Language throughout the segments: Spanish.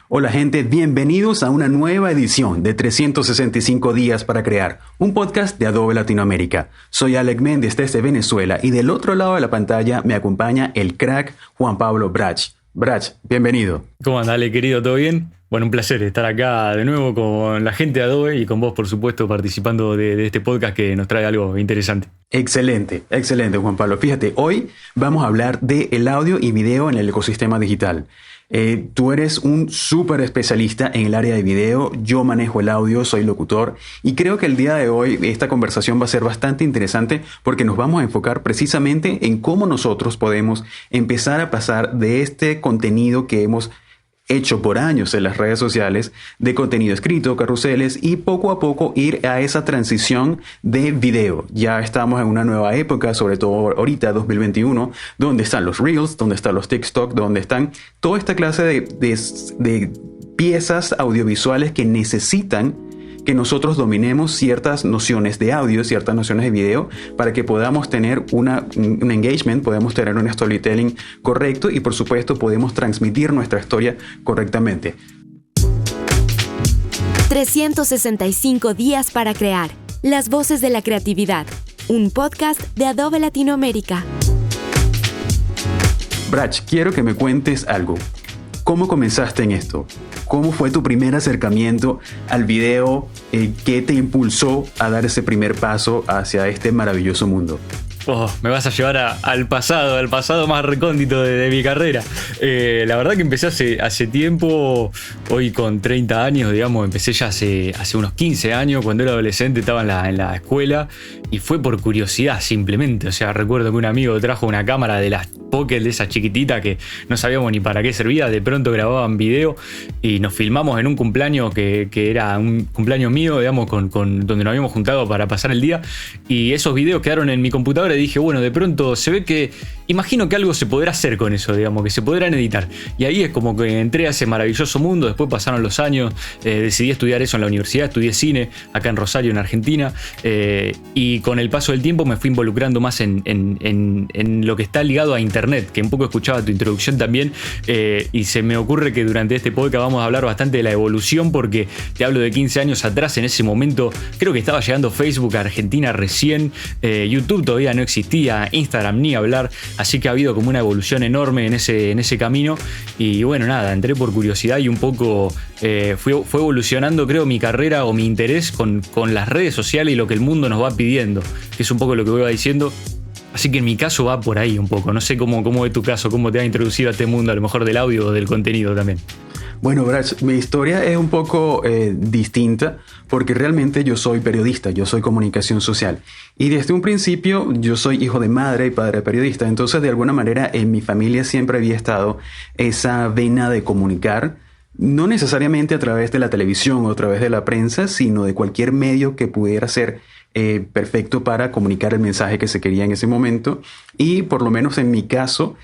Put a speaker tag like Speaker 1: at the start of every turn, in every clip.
Speaker 1: Hola gente, bienvenidos a una nueva edición de 365 días para crear, un podcast de Adobe Latinoamérica. Soy Alex Méndez desde Venezuela y del otro lado de la pantalla me acompaña el crack Juan Pablo Brach. Brach, bienvenido.
Speaker 2: ¿Cómo andás, querido? ¿Todo bien? Bueno, un placer estar acá de nuevo con la gente de Adobe y con vos, por supuesto, participando de este podcast que nos trae algo interesante.
Speaker 1: Excelente, Juan Pablo. Fíjate, hoy vamos a hablar del audio y video en el ecosistema digital. Tú eres un súper especialista en el área de video, yo manejo el audio, soy locutor y creo que el día de hoy esta conversación va a ser bastante interesante porque nos vamos a enfocar precisamente en cómo nosotros podemos empezar a pasar de este contenido que hemos hecho por años en las redes sociales, de contenido escrito, carruseles, y poco a poco ir a esa transición de video. Ya estamos en una nueva época, sobre todo ahorita, 2021, donde están los Reels, donde están los TikTok, donde están toda esta clase de piezas audiovisuales que necesitan que nosotros dominemos ciertas nociones de audio, ciertas nociones de video, para que podamos tener un engagement, podemos tener un storytelling correcto y por supuesto podemos transmitir nuestra historia correctamente.
Speaker 3: 365 días para crear. Las voces de la creatividad. Un podcast de Adobe Latinoamérica.
Speaker 1: Brach, quiero que me cuentes algo. ¿Cómo comenzaste en esto? ¿Cómo fue tu primer acercamiento al video? ¿Qué te impulsó a dar ese primer paso hacia este maravilloso mundo?
Speaker 2: Me vas a llevar al pasado más recóndito de mi carrera. La verdad que empecé hace tiempo, hoy con 30 años, digamos, empecé ya hace unos 15 años, cuando era adolescente, estaba en la escuela y fue por curiosidad simplemente. O sea, recuerdo que un amigo trajo una cámara de las Pocket, de esa chiquitita que no sabíamos ni para qué servía, de pronto grababan video y nos filmamos en un cumpleaños que era un cumpleaños mío, digamos, con donde nos habíamos juntado para pasar el día, y esos videos quedaron en mi computadora y dije, bueno, de pronto se ve que, imagino que algo se podrá hacer con eso, digamos, que se podrán editar. Y ahí es como que entré a ese maravilloso mundo. Después pasaron los años, decidí estudiar eso en la universidad, estudié cine acá en Rosario, en Argentina, y con el paso del tiempo me fui involucrando más en lo que está ligado a internet, que un poco escuchaba tu introducción también, y se me ocurre que durante este podcast vamos a hablar bastante de la evolución, porque te hablo de 15 años atrás. En ese momento creo que estaba llegando Facebook a Argentina recién, YouTube todavía no existía, Instagram ni hablar, así que ha habido como una evolución enorme en ese camino. Y bueno, nada, entré por curiosidad y un poco fue evolucionando, creo, mi carrera o mi interés con las redes sociales y lo que el mundo nos va pidiendo, que es un poco lo que voy diciendo. Así que en mi caso va por ahí un poco. No sé cómo es tu caso, cómo te ha introducido a este mundo, a lo mejor del audio o del contenido también.
Speaker 1: Bueno, Brach, mi historia es un poco distinta porque realmente yo soy periodista, yo soy comunicación social. Y desde un principio yo soy hijo de madre y padre periodista. Entonces, de alguna manera, en mi familia siempre había estado esa vena de comunicar, no necesariamente a través de la televisión o a través de la prensa, sino de cualquier medio que pudiera ser perfecto para comunicar el mensaje que se quería en ese momento. Y por lo menos en mi caso,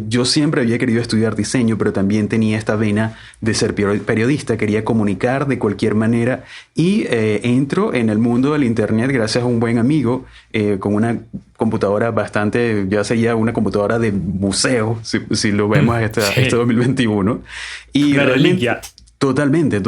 Speaker 1: yo siempre había querido estudiar diseño, pero también tenía esta vena de ser periodista, quería comunicar de cualquier manera y entro en el mundo del internet gracias a un buen amigo con una computadora bastante, ya sería una computadora de museo, si lo vemos este 2021. Y
Speaker 2: una reliquia.
Speaker 1: Totalmente,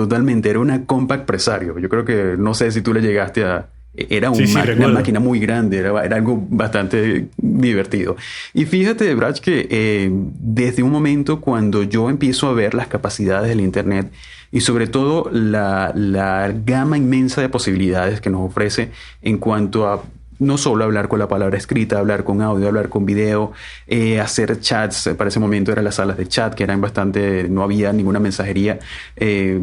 Speaker 1: era una Compaq Presario. Yo creo que, no sé si tú le llegaste a... Era una máquina muy grande, era algo bastante divertido. Y fíjate, Brach, que desde un momento cuando yo empiezo a ver las capacidades del internet y sobre todo la gama inmensa de posibilidades que nos ofrece en cuanto a no solo hablar con la palabra escrita, hablar con audio, hablar con video, hacer chats. Para ese momento eran las salas de chat que eran bastante, no había ninguna mensajería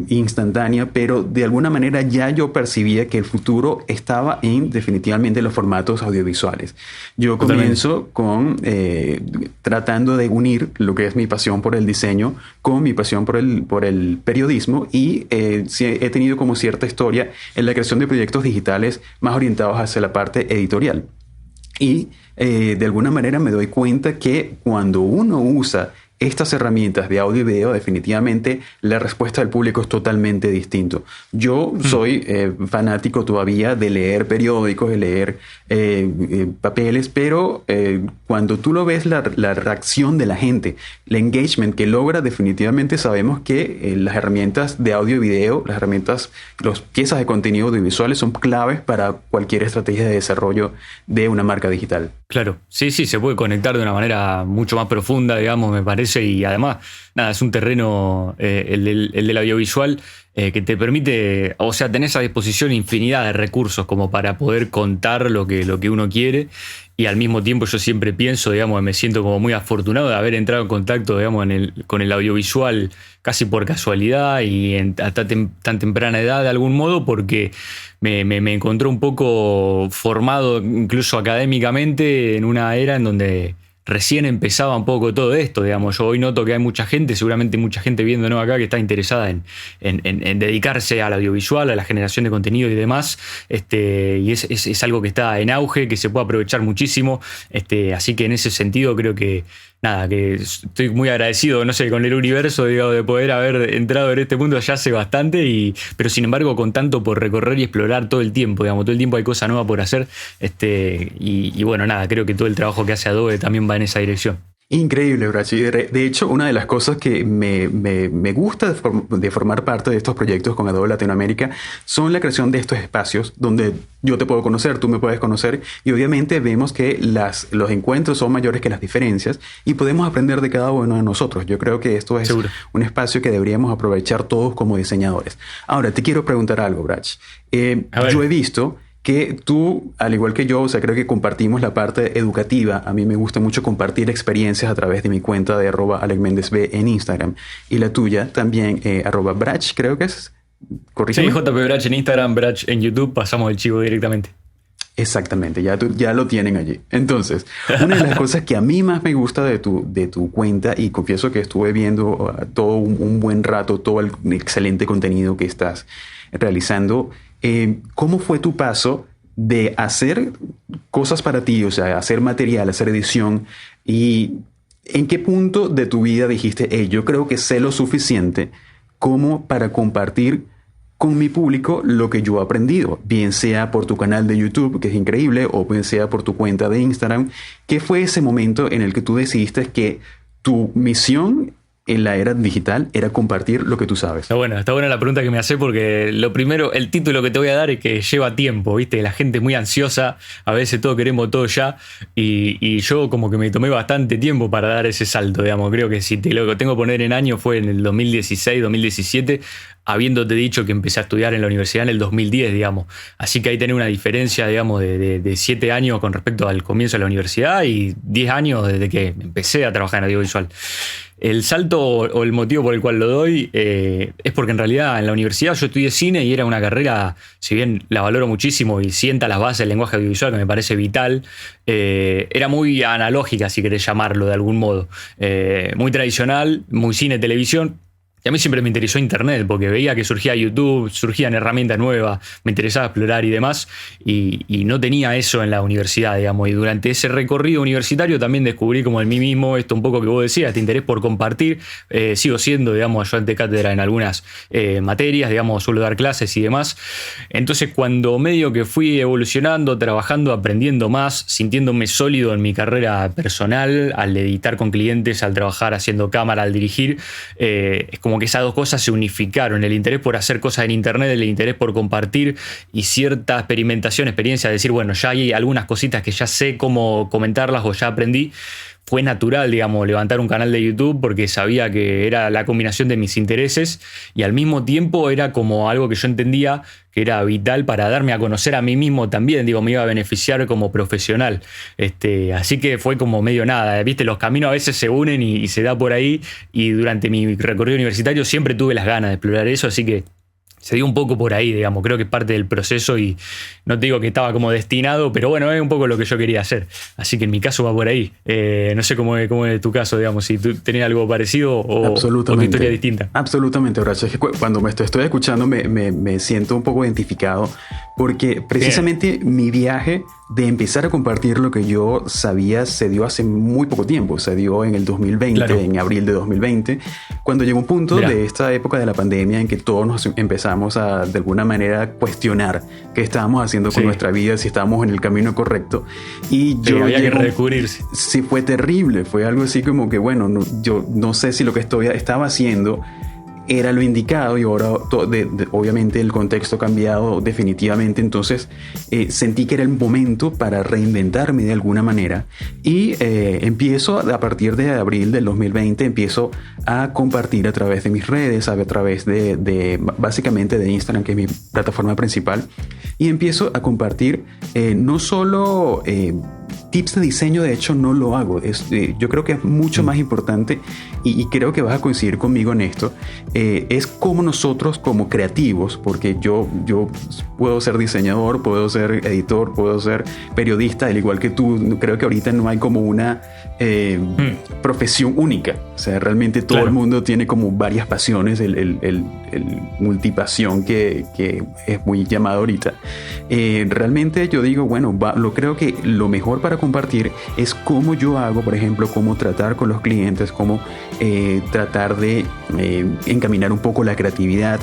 Speaker 1: instantánea, pero de alguna manera ya yo percibía que el futuro estaba en definitivamente los formatos audiovisuales. Yo comienzo con tratando de unir lo que es mi pasión por el diseño con mi pasión por el periodismo y he tenido como cierta historia en la creación de proyectos digitales más orientados hacia la parte editorial. Y de alguna manera me doy cuenta que cuando uno usa estas herramientas de audio y video, definitivamente la respuesta del público es totalmente distinto. Yo soy fanático todavía de leer periódicos, de leer papeles, pero cuando tú lo ves, la reacción de la gente, el engagement que logra, definitivamente sabemos que las herramientas de audio y video, las piezas de contenido audiovisuales son claves para cualquier estrategia de desarrollo de una marca digital.
Speaker 2: Claro, sí, se puede conectar de una manera mucho más profunda, digamos, me parece, y además, nada, es un terreno, el del audiovisual, que te permite, o sea, tenés a disposición infinidad de recursos como para poder contar lo que uno quiere, y al mismo tiempo yo siempre pienso, digamos, me siento como muy afortunado de haber entrado en contacto, digamos, con el audiovisual casi por casualidad y hasta tan temprana edad de algún modo, porque me encontré un poco formado incluso académicamente en una era en donde recién empezaba un poco todo esto, digamos. Yo hoy noto que hay mucha gente, seguramente mucha gente viéndonos acá, que está interesada en dedicarse al audiovisual, a la generación de contenido y demás, y es algo que está en auge, que se puede aprovechar muchísimo, así que en ese sentido creo que nada, que estoy muy agradecido, no sé, con el universo, digamos, de poder haber entrado en este mundo ya hace bastante, pero sin embargo con tanto por recorrer y explorar todo el tiempo, digamos, todo el tiempo hay cosas nuevas por hacer, y bueno, nada, creo que todo el trabajo que hace Adobe también va en esa dirección.
Speaker 1: Increíble, Brachi. De hecho, una de las cosas que me gusta de formar parte de estos proyectos con Adobe Latinoamérica son la creación de estos espacios donde yo te puedo conocer, tú me puedes conocer, y obviamente vemos que los encuentros son mayores que las diferencias y podemos aprender de cada uno de nosotros. Yo creo que esto es
Speaker 2: Seguro.
Speaker 1: un espacio que deberíamos aprovechar todos como diseñadores. Ahora, te quiero preguntar algo, Brach. Yo he visto que tú, al igual que yo, o sea, creo que compartimos la parte educativa. A mí me gusta mucho compartir experiencias a través de mi cuenta de @AlecMendezB en Instagram. Y la tuya también, @Brach, creo que es. Corrígeme.
Speaker 2: Sí, JP Brach en Instagram, Brach en YouTube, pasamos el chivo directamente.
Speaker 1: Exactamente, ya lo tienen allí. Entonces, una de las cosas que a mí más me gusta de tu cuenta, y confieso que estuve viendo todo un buen rato, todo el excelente contenido que estás realizando, ¿cómo fue tu paso de hacer cosas para ti, o sea, hacer material, hacer edición, y en qué punto de tu vida dijiste, hey, yo creo que sé lo suficiente como para compartir con mi público lo que yo he aprendido, bien sea por tu canal de YouTube, que es increíble, o bien sea por tu cuenta de Instagram? ¿Qué fue ese momento en el que tú decidiste que tu misión en la era digital era compartir lo que tú sabes?
Speaker 2: Está buena la pregunta que me hace, porque lo primero, el título que te voy a dar es que lleva tiempo, ¿viste? La gente es muy ansiosa, a veces todos queremos todo ya, y yo como que me tomé bastante tiempo para dar ese salto, digamos. Creo que si lo que tengo que poner en año fue en el 2016, 2017, habiéndote dicho que empecé a estudiar en la universidad en el 2010, digamos. Así que ahí tenés una diferencia, digamos, de 7 años con respecto al comienzo de la universidad y 10 años desde que empecé a trabajar en audiovisual. El salto o el motivo por el cual lo doy es porque en realidad en la universidad yo estudié cine y era una carrera, si bien la valoro muchísimo y sienta las bases del lenguaje audiovisual, que me parece vital, era muy analógica, si querés llamarlo de algún modo. Muy tradicional, muy cine, televisión. Y a mí siempre me interesó Internet, porque veía que surgía YouTube, surgían herramientas nuevas, me interesaba explorar y demás, y no tenía eso en la universidad, digamos. Y durante ese recorrido universitario también descubrí como en mí mismo esto un poco que vos decías, este interés por compartir. Sigo siendo, digamos, ayudante de cátedra en algunas materias, digamos, suelo dar clases y demás. Entonces, cuando medio que fui evolucionando, trabajando, aprendiendo más, sintiéndome sólido en mi carrera personal, al editar con clientes, al trabajar haciendo cámara, al dirigir, es como que esas dos cosas se unificaron, el interés por hacer cosas en internet, el interés por compartir y cierta experimentación, experiencia, decir, bueno, ya hay algunas cositas que ya sé cómo comentarlas o ya aprendí. Fue natural, digamos, levantar un canal de YouTube porque sabía que era la combinación de mis intereses y al mismo tiempo era como algo que yo entendía que era vital para darme a conocer a mí mismo también, digo, me iba a beneficiar como profesional. Así que fue como medio nada, ¿viste? Los caminos a veces se unen y se da por ahí, y durante mi recorrido universitario siempre tuve las ganas de explorar eso, así que se dio un poco por ahí, digamos. Creo que es parte del proceso y no te digo que estaba como destinado, pero bueno, es un poco lo que yo quería hacer. Así que en mi caso va por ahí. No sé cómo es tu caso, digamos, si tú tenés algo parecido o tu historia distinta.
Speaker 1: Absolutamente, Bracho. Es que cuando me estoy escuchando me siento un poco identificado porque precisamente mi viaje de empezar a compartir lo que yo sabía se dio hace muy poco tiempo, se dio en el 2020, claro. En abril de 2020, cuando llegó un punto de esta época de la pandemia en que todos nos empezamos a de alguna manera cuestionar qué estábamos haciendo con nuestra vida, si estábamos en el camino correcto. Y yo
Speaker 2: había que redescubrirse.
Speaker 1: Sí, fue terrible, fue algo así como que bueno, yo no sé si lo que estaba haciendo era lo indicado, y ahora obviamente el contexto ha cambiado definitivamente. Entonces sentí que era el momento para reinventarme de alguna manera, y empiezo a partir de abril del 2020 empiezo a compartir a través de mis redes, a través de básicamente de Instagram, que es mi plataforma principal, y empiezo a compartir no solo tips de diseño. De hecho no lo hago, yo creo que es mucho más importante, y creo que vas a coincidir conmigo en esto, es como nosotros como creativos, porque yo puedo ser diseñador, puedo ser editor, puedo ser periodista, al igual que tú. Creo que ahorita no hay como una profesión única, o sea, realmente todo el mundo tiene como varias pasiones, el multipasión que es muy llamado ahorita. Realmente yo digo, bueno, creo que lo mejor para compartir es cómo yo hago, por ejemplo, cómo tratar con los clientes, cómo tratar de encaminar un poco la creatividad,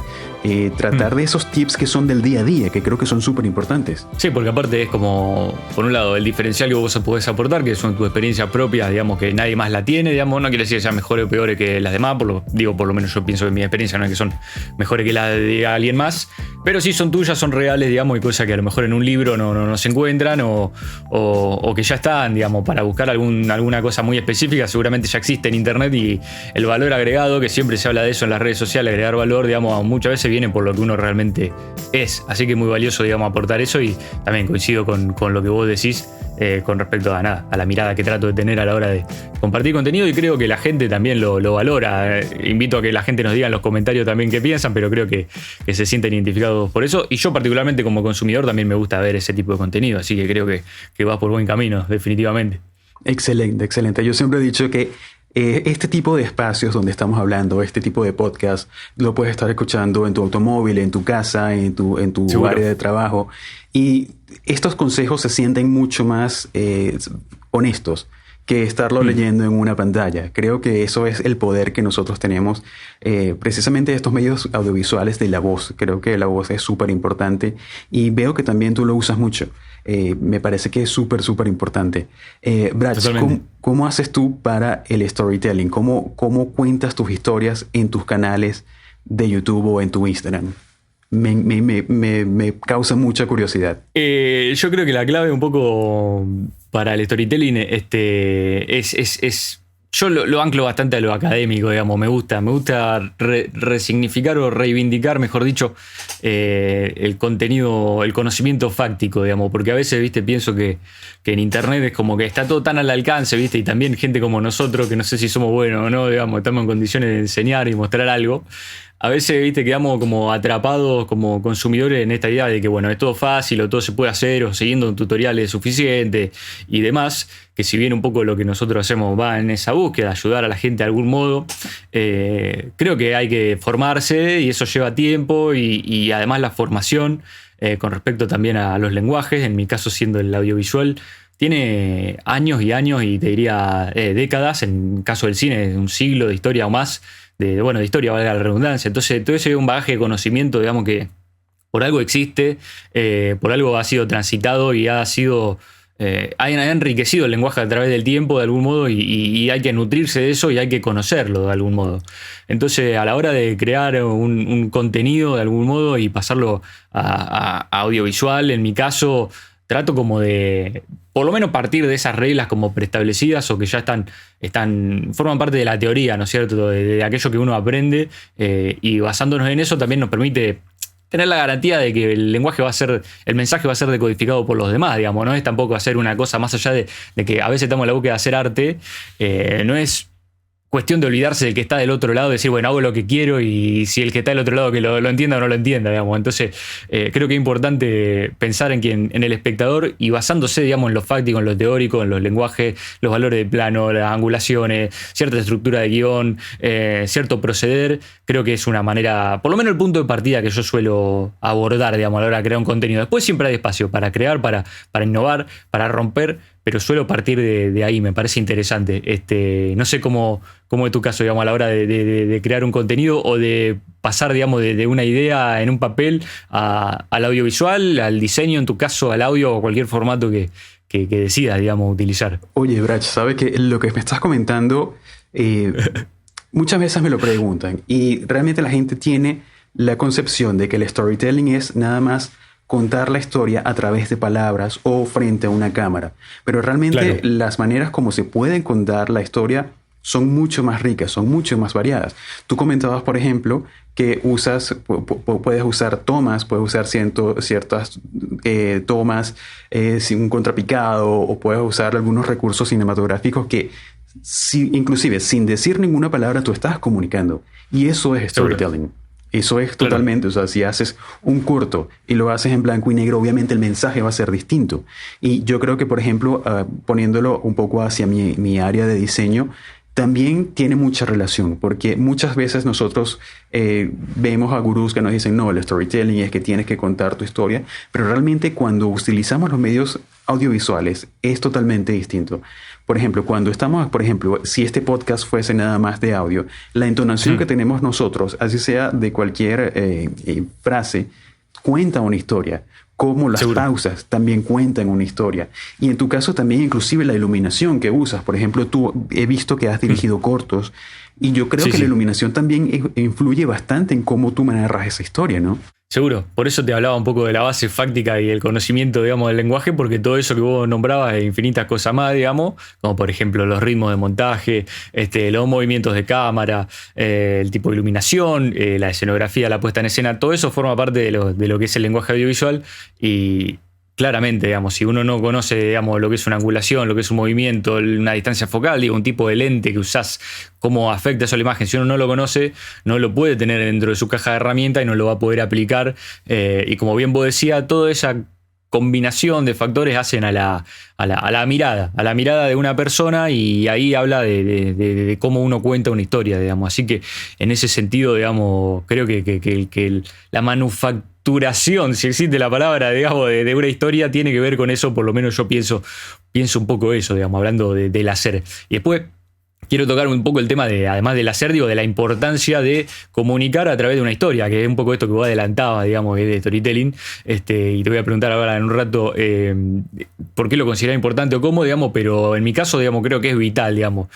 Speaker 1: tratar de esos tips que son del día a día, que creo que son súper importantes.
Speaker 2: Sí, porque aparte es como, por un lado, el diferencial que vos podés aportar, que son tus experiencias propias, digamos, que nadie más la tiene, digamos, no quiere decir que sean mejores o peores que las demás, por lo menos yo pienso que mi experiencia no es que son mejores que la de alguien más, pero sí son tuyas, son reales, digamos, y cosas que a lo mejor en un libro no se encuentran, o que ya están, digamos, para buscar alguna cosa muy específica, seguramente ya existe en internet, y el valor agregado, que siempre se habla de eso en las redes sociales, agregar valor, digamos, muchas veces viene por lo que uno realmente es, así que es muy valioso, digamos, aportar eso. Y también coincido con lo que vos decís con respecto a la mirada que trato de tener a la hora de compartir contenido, y creo que la gente también lo valora. Invito a que la gente nos diga en los comentarios también qué piensan, pero creo que se sienten identificados por eso, y yo particularmente como consumidor también me gusta ver ese tipo de contenido, así que creo que vas por buen camino, definitivamente.
Speaker 1: Excelente, excelente. Yo siempre he dicho que este tipo de espacios donde estamos hablando, este tipo de podcast, lo puedes estar escuchando en tu automóvil, en tu casa, en tu área de trabajo, y estos consejos se sienten mucho más honestos que estarlo leyendo en una pantalla. Creo que eso es el poder que nosotros tenemos, precisamente estos medios audiovisuales, de la voz. Creo que la voz es súper importante, y veo que también tú lo usas mucho. Me parece que es súper, súper importante. Brad, ¿cómo haces tú para el storytelling? ¿Cómo cuentas tus historias en tus canales de YouTube o en tu Instagram? Me causa mucha curiosidad.
Speaker 2: Yo creo que la clave un poco para el storytelling es yo lo anclo bastante a lo académico, digamos. Me gusta resignificar o reivindicar, mejor dicho, el contenido, el conocimiento fáctico, digamos, porque a veces, viste, pienso que en internet es como que está todo tan al alcance, viste, y también gente como nosotros, que no sé si somos buenos o no, digamos, estamos en condiciones de enseñar y mostrar algo. A veces, viste, quedamos como atrapados como consumidores en esta idea de que, bueno, es todo fácil, o todo se puede hacer, o siguiendo un tutorial es suficiente y demás, que si bien un poco lo que nosotros hacemos va en esa búsqueda, ayudar a la gente de algún modo, creo que hay que formarse, y eso lleva tiempo, y además la formación con respecto también a los lenguajes, en mi caso siendo el audiovisual, tiene años y años, y te diría décadas, en caso del cine, un siglo de historia o más, de historia, valga la redundancia. Entonces todo ese es un bagaje de conocimiento, digamos, que por algo existe, por algo ha sido transitado y ha enriquecido el lenguaje a través del tiempo de algún modo, y hay que nutrirse de eso y hay que conocerlo de algún modo. Entonces, a la hora de crear un contenido de algún modo y pasarlo a audiovisual, en mi caso, trato como de, por lo menos, partir de esas reglas como preestablecidas, o que ya forman parte de la teoría, ¿no es cierto?, de aquello que uno aprende, y basándonos en eso también nos permite tener la garantía de que el mensaje va a ser decodificado por los demás, digamos. No es tampoco hacer una cosa más allá de que a veces estamos en la búsqueda de hacer arte, no es cuestión de olvidarse del que está del otro lado, decir, bueno, hago lo que quiero y si el que está del otro lado que lo entienda o no lo entienda, digamos. Entonces, creo que es importante pensar en el espectador y basándose, digamos, en lo fáctico, en lo teórico, en los lenguajes, los valores de plano, las angulaciones, cierta estructura de guión, cierto proceder. Creo que es una manera, por lo menos el punto de partida que yo suelo abordar, digamos, a la hora de crear un contenido. Después siempre hay espacio para crear, para innovar, para romper, pero suelo partir de ahí, me parece interesante. No sé cómo es tu caso, digamos, a la hora de crear un contenido o de pasar, digamos, de una idea en un papel al audiovisual, al diseño, en tu caso, al audio o cualquier formato que decidas, digamos, utilizar.
Speaker 1: Oye, Brach, ¿sabes que lo que me estás comentando muchas veces me lo preguntan y realmente la gente tiene la concepción de que el storytelling es nada más contar la historia a través de palabras o frente a una cámara. Pero realmente las maneras como se pueden contar la historia son mucho más ricas, son mucho más variadas. Tú comentabas, por ejemplo, que puedes usar tomas, puedes usar ciertas tomas sin un contrapicado o puedes usar algunos recursos cinematográficos que inclusive sin decir ninguna palabra tú estás comunicando. Y eso es storytelling. Eso es totalmente, o sea, si haces un corto y lo haces en blanco y negro, obviamente el mensaje va a ser distinto. Y yo creo que, por ejemplo, poniéndolo un poco hacia mi área de diseño, también tiene mucha relación, porque muchas veces nosotros vemos a gurús que nos dicen, no, el storytelling es que tienes que contar tu historia, pero realmente cuando utilizamos los medios audiovisuales es totalmente distinto. Por ejemplo, si este podcast fuese nada más de audio, la entonación que tenemos nosotros, así sea de cualquier frase, cuenta una historia. Como las pausas también cuentan una historia. Y en tu caso también inclusive la iluminación que usas. Por ejemplo, he visto que has dirigido cortos y yo creo que la iluminación también influye bastante en cómo tú narras esa historia, ¿no?
Speaker 2: Seguro, por eso te hablaba un poco de la base fáctica y el conocimiento, digamos, del lenguaje, porque todo eso que vos nombrabas e infinitas cosas más, digamos, como por ejemplo los ritmos de montaje, los movimientos de cámara, el tipo de iluminación, la escenografía, la puesta en escena, todo eso forma parte de lo que es el lenguaje audiovisual y claramente, digamos, si uno no conoce, digamos, lo que es una angulación, lo que es un movimiento, una distancia focal, digo, un tipo de lente que usás, cómo afecta eso a la imagen, si uno no lo conoce, no lo puede tener dentro de su caja de herramientas y no lo va a poder aplicar. Y como bien vos decías, toda esa combinación de factores hacen a la mirada de una persona y ahí habla de cómo uno cuenta una historia, digamos. Así que en ese sentido, digamos, creo que la manufacturación, si existe la palabra, digamos, de una historia tiene que ver con eso, por lo menos yo pienso un poco eso, digamos, hablando del hacer. Y después quiero tocar un poco el tema además del hacer, digo, de la importancia de comunicar a través de una historia, que es un poco esto que vos adelantabas, digamos, de storytelling. Y te voy a preguntar ahora en un rato por qué lo considerás importante o cómo, digamos, pero en mi caso, digamos, creo que es vital, digamos.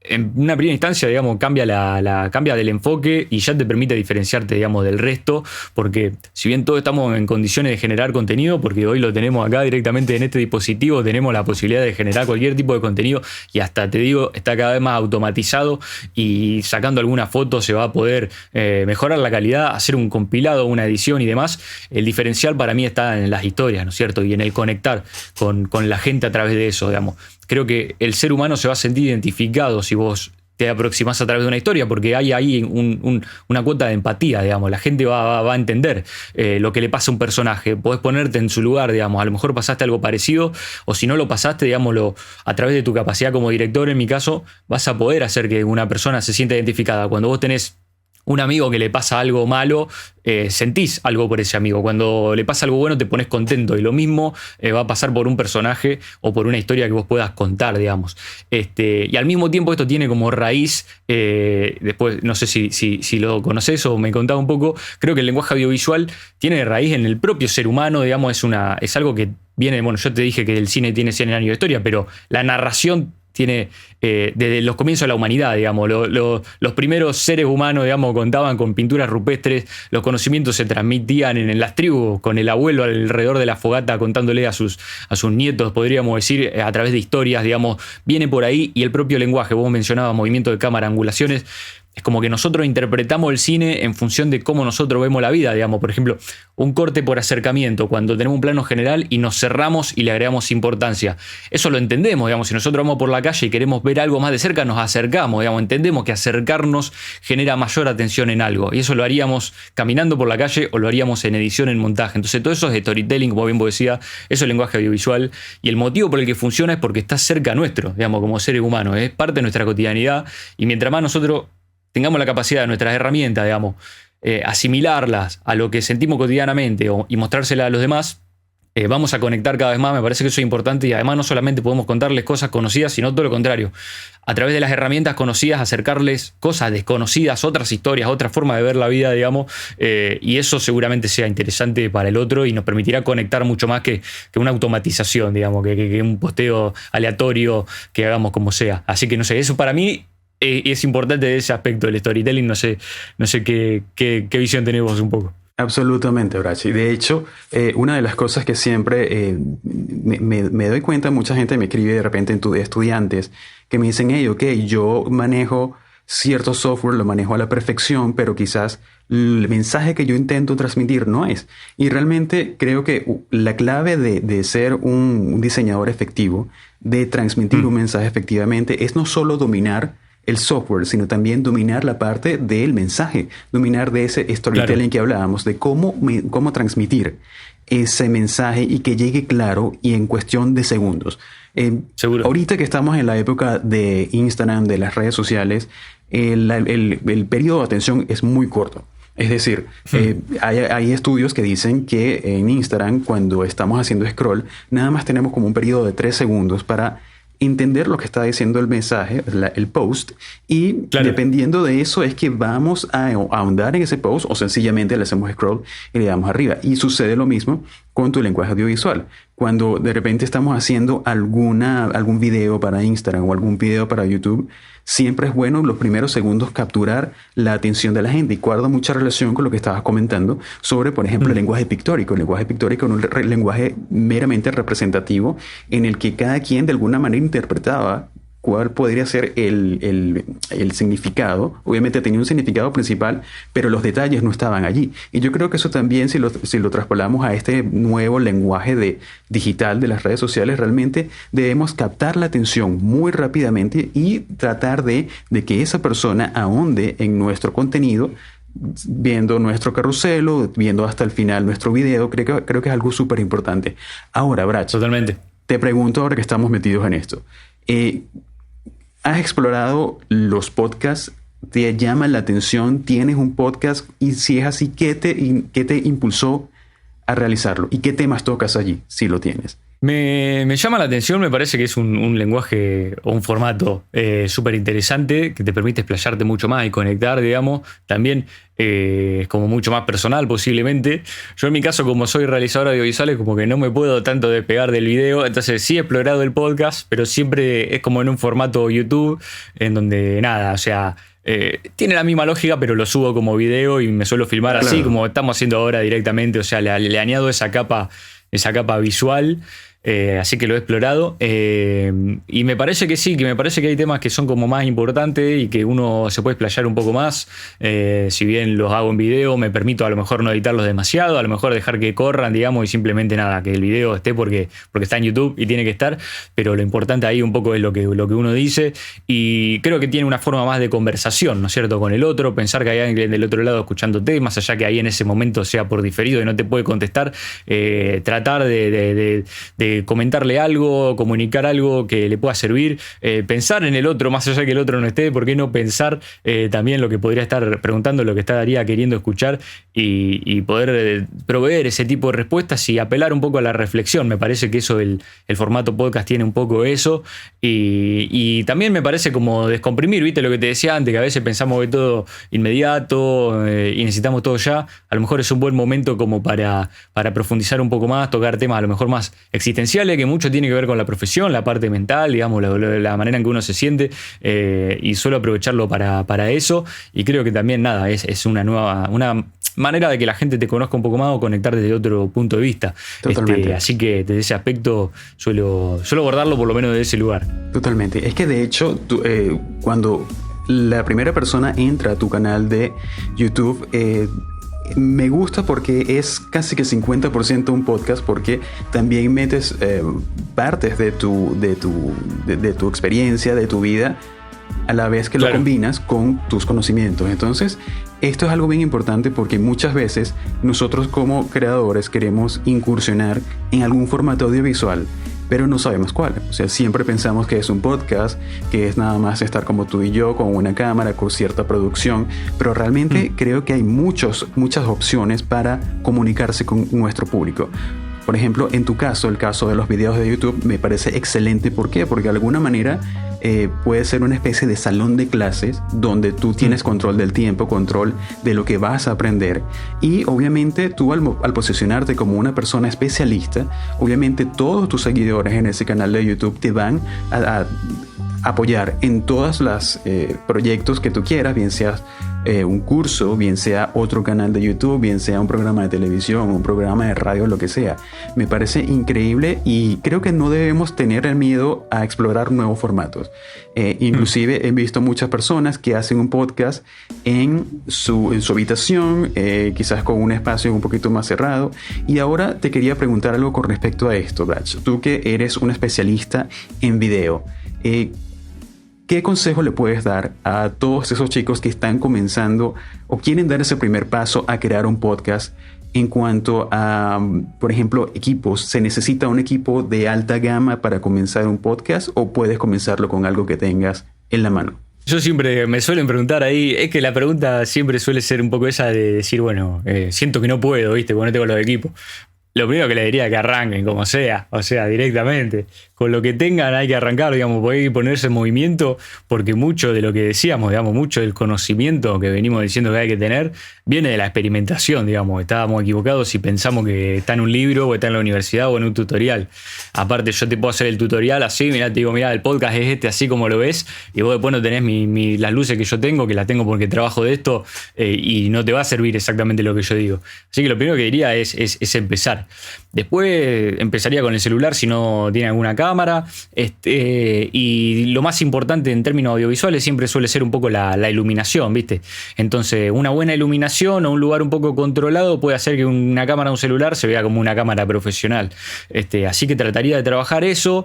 Speaker 2: En una primera instancia, digamos, cambia del enfoque y ya te permite diferenciarte, digamos, del resto, porque si bien todos estamos en condiciones de generar contenido, porque hoy lo tenemos acá directamente en este dispositivo, tenemos la posibilidad de generar cualquier tipo de contenido y hasta, te digo, está cada vez más automatizado y sacando alguna foto se va a poder mejorar la calidad, hacer un compilado, una edición y demás. El diferencial para mí está en las historias, ¿no es cierto? Y en el conectar con la gente a través de eso, digamos. Creo que el ser humano se va a sentir identificado si vos te aproximás a través de una historia, porque hay ahí una cuota de empatía, digamos. La gente va a entender lo que le pasa a un personaje. Podés ponerte en su lugar, digamos. A lo mejor pasaste algo parecido, o si no lo pasaste, digámoslo, a través de tu capacidad como director, en mi caso, vas a poder hacer que una persona se sienta identificada. Cuando vos tenés un amigo que le pasa algo malo, sentís algo por ese amigo. Cuando le pasa algo bueno te pones contento, y lo mismo va a pasar por un personaje o por una historia que vos puedas contar, digamos. Y al mismo tiempo esto tiene como raíz, después no sé si lo conocés o me contás un poco, creo que el lenguaje audiovisual tiene raíz en el propio ser humano, digamos, es algo que viene, bueno, yo te dije que el cine tiene 100 años de historia, pero la narración tiene desde los comienzos de la humanidad, digamos. Los primeros seres humanos, digamos, contaban con pinturas rupestres, los conocimientos se transmitían en las tribus, con el abuelo alrededor de la fogata contándole a sus nietos, podríamos decir, a través de historias, digamos, viene por ahí. Y el propio lenguaje, vos mencionabas movimiento de cámara, angulaciones, es como que nosotros interpretamos el cine en función de cómo nosotros vemos la vida, digamos. Por ejemplo, un corte por acercamiento, cuando tenemos un plano general y nos cerramos y le agregamos importancia. Eso lo entendemos, digamos. Si nosotros vamos por la calle y queremos ver algo más de cerca, nos acercamos, digamos. Entendemos que acercarnos genera mayor atención en algo. Y eso lo haríamos caminando por la calle o lo haríamos en edición, en montaje. Entonces todo eso es storytelling, como bien vos decías, eso es lenguaje audiovisual. Y el motivo por el que funciona es porque está cerca nuestro, digamos, como seres humanos. Es parte de nuestra cotidianidad. Y mientras más nosotros tengamos la capacidad de nuestras herramientas, digamos, asimilarlas a lo que sentimos cotidianamente y mostrárselas a los demás, vamos a conectar cada vez más. Me parece que eso es importante y además no solamente podemos contarles cosas conocidas, sino todo lo contrario. A través de las herramientas conocidas, acercarles cosas desconocidas, otras historias, otra forma de ver la vida, digamos, y eso seguramente sea interesante para el otro y nos permitirá conectar mucho más que una automatización, digamos, que un posteo aleatorio que hagamos como sea. Así que no sé, eso para mí es importante de ese aspecto del storytelling. No sé qué visión tenés vos un poco.
Speaker 1: Absolutamente, Brachi. De hecho, una de las cosas que siempre me doy cuenta, mucha gente me escribe de repente estudiantes que me dicen, hey, ok, yo manejo cierto software, lo manejo a la perfección, pero quizás el mensaje que yo intento transmitir no es. Y realmente creo que la clave de ser un diseñador efectivo, de transmitir un mensaje efectivamente, es no solo dominar el software, sino también dominar la parte del mensaje, dominar de ese storytelling que hablábamos, de cómo transmitir ese mensaje y que llegue claro y en cuestión de segundos.
Speaker 2: Seguro.
Speaker 1: Ahorita que estamos en la época de Instagram, de las redes sociales, el periodo de atención es muy corto. Es decir, hay estudios que dicen que en Instagram, cuando estamos haciendo scroll, nada más tenemos como un periodo de 3 segundos para entender lo que está diciendo el mensaje, el post, y dependiendo de eso es que vamos a ahondar en ese post o sencillamente le hacemos scroll y le damos arriba. Y sucede lo mismo con tu lenguaje audiovisual. Cuando de repente estamos haciendo algún video para Instagram o algún video para YouTube, siempre es bueno los primeros segundos capturar la atención de la gente, y guarda mucha relación con lo que estabas comentando sobre, por ejemplo, el lenguaje pictórico. El lenguaje pictórico es un lenguaje meramente representativo en el que cada quien de alguna manera interpretaba cuál podría ser el significado. Obviamente tenía un significado principal, pero los detalles no estaban allí. Y yo creo que eso también, si lo traspolamos a este nuevo lenguaje digital de las redes sociales, realmente debemos captar la atención muy rápidamente y tratar de que esa persona ahonde en nuestro contenido, viendo nuestro carrusel o viendo hasta el final nuestro video. Creo que es algo súper importante. Ahora, Brach,
Speaker 2: totalmente.
Speaker 1: Te pregunto, ahora que estamos metidos en esto, ¿has explorado los podcasts? ¿Te llama la atención? ¿Tienes un podcast? Y si es así, ¿qué te impulsó a realizarlo? ¿Y qué temas tocas allí, si lo tienes?
Speaker 2: Me llama la atención, me parece que es un lenguaje o un formato súper interesante que te permite explayarte mucho más y conectar, digamos. También es como mucho más personal posiblemente. Yo en mi caso, como soy realizador audiovisual, como que no me puedo tanto despegar del video. Entonces sí he explorado el podcast, pero siempre es como en un formato YouTube, en donde nada, o sea, tiene la misma lógica, pero lo subo como video y me suelo filmar así, como estamos haciendo ahora directamente. O sea, le añado esa capa visual. Así que lo he explorado y me parece que sí, que me parece que hay temas que son como más importantes y que uno se puede explayar un poco más. Si bien los hago en video, me permito a lo mejor no editarlos demasiado, a lo mejor dejar que corran, digamos, y simplemente nada, que el video esté porque está en YouTube y tiene que estar, pero lo importante ahí un poco es lo que uno dice, y creo que tiene una forma más de conversación, ¿no es cierto?, con el otro, pensar que hay alguien del otro lado escuchándote, más allá que ahí en ese momento sea por diferido y no te puede contestar, tratar de comentarle algo, comunicar algo que le pueda servir, pensar en el otro, más allá que el otro no esté, ¿por qué no pensar también lo que podría estar preguntando, lo que estaría queriendo escuchar y poder proveer ese tipo de respuestas y apelar un poco a la reflexión? Me parece que eso, el formato podcast tiene un poco eso, y también me parece como descomprimir, ¿viste? Lo que te decía antes, que a veces pensamos que todo inmediato y necesitamos todo ya. A lo mejor es un buen momento como para profundizar un poco más, tocar temas a lo mejor más existenciales, que mucho tiene que ver con la profesión, la parte mental, digamos, la manera en que uno se siente, y suelo aprovecharlo para eso, y creo que también nada, es una manera de que la gente te conozca un poco más o conectar desde otro punto de vista. Así que desde ese aspecto suelo abordarlo por lo menos desde ese lugar.
Speaker 1: Totalmente. Es que de hecho, cuando la primera persona entra a tu canal de YouTube, me gusta porque es casi que 50% un podcast, porque también metes partes de tu experiencia, de tu vida, a la vez que lo combinas con tus conocimientos. Entonces, esto es algo bien importante porque muchas veces nosotros como creadores queremos incursionar en algún formato audiovisual, pero no sabemos cuál. O sea, siempre pensamos que es un podcast, que es nada más estar como tú y yo con una cámara, con cierta producción, pero realmente creo que hay muchas opciones para comunicarse con nuestro público. Por ejemplo, en tu caso, el caso de los videos de YouTube me parece excelente. ¿Por qué? Porque de alguna manera puede ser una especie de salón de clases donde tú tienes control del tiempo, control de lo que vas a aprender, y obviamente tú al posicionarte como una persona especialista, obviamente todos tus seguidores en ese canal de YouTube te van a apoyar en todos los proyectos que tú quieras, bien sea un curso, bien sea otro canal de YouTube, bien sea un programa de televisión, un programa de radio, lo que sea. Me parece increíble y creo que no debemos tener el miedo a explorar nuevos formatos. Inclusive he visto muchas personas que hacen un podcast en su habitación, quizás con un espacio un poquito más cerrado. Y ahora te quería preguntar algo con respecto a esto, Brach. Tú que eres un especialista en video, ¿qué consejo le puedes dar a todos esos chicos que están comenzando o quieren dar ese primer paso a crear un podcast en cuanto a, por ejemplo, equipos? ¿Se necesita un equipo de alta gama para comenzar un podcast o puedes comenzarlo con algo que tengas en la mano?
Speaker 2: Yo siempre me suelen preguntar ahí, es que la pregunta siempre suele ser un poco esa de decir, bueno, siento que no puedo, ¿viste? Porque no tengo los equipos. Lo primero que le diría es que arranquen como sea, o sea, directamente. Con lo que tengan hay que arrancar, digamos, hay que ponerse en movimiento, porque mucho de lo que decíamos, digamos, mucho del conocimiento que venimos diciendo que hay que tener, viene de la experimentación, digamos. Estábamos equivocados si pensamos que está en un libro o está en la universidad o en un tutorial. Aparte, yo te puedo hacer el tutorial así, mirá, te digo, mirá, el podcast es este, así como lo ves, y vos después no tenés las luces que yo tengo, que las tengo porque trabajo de esto, y no te va a servir exactamente lo que yo digo. Así que lo primero que diría es empezar. Después empezaría con el celular si no tiene alguna cámara, y lo más importante en términos audiovisuales siempre suele ser un poco la iluminación, ¿viste? Entonces una buena iluminación o un lugar un poco controlado puede hacer que una cámara de un celular se vea como una cámara profesional. Así que trataría de trabajar eso.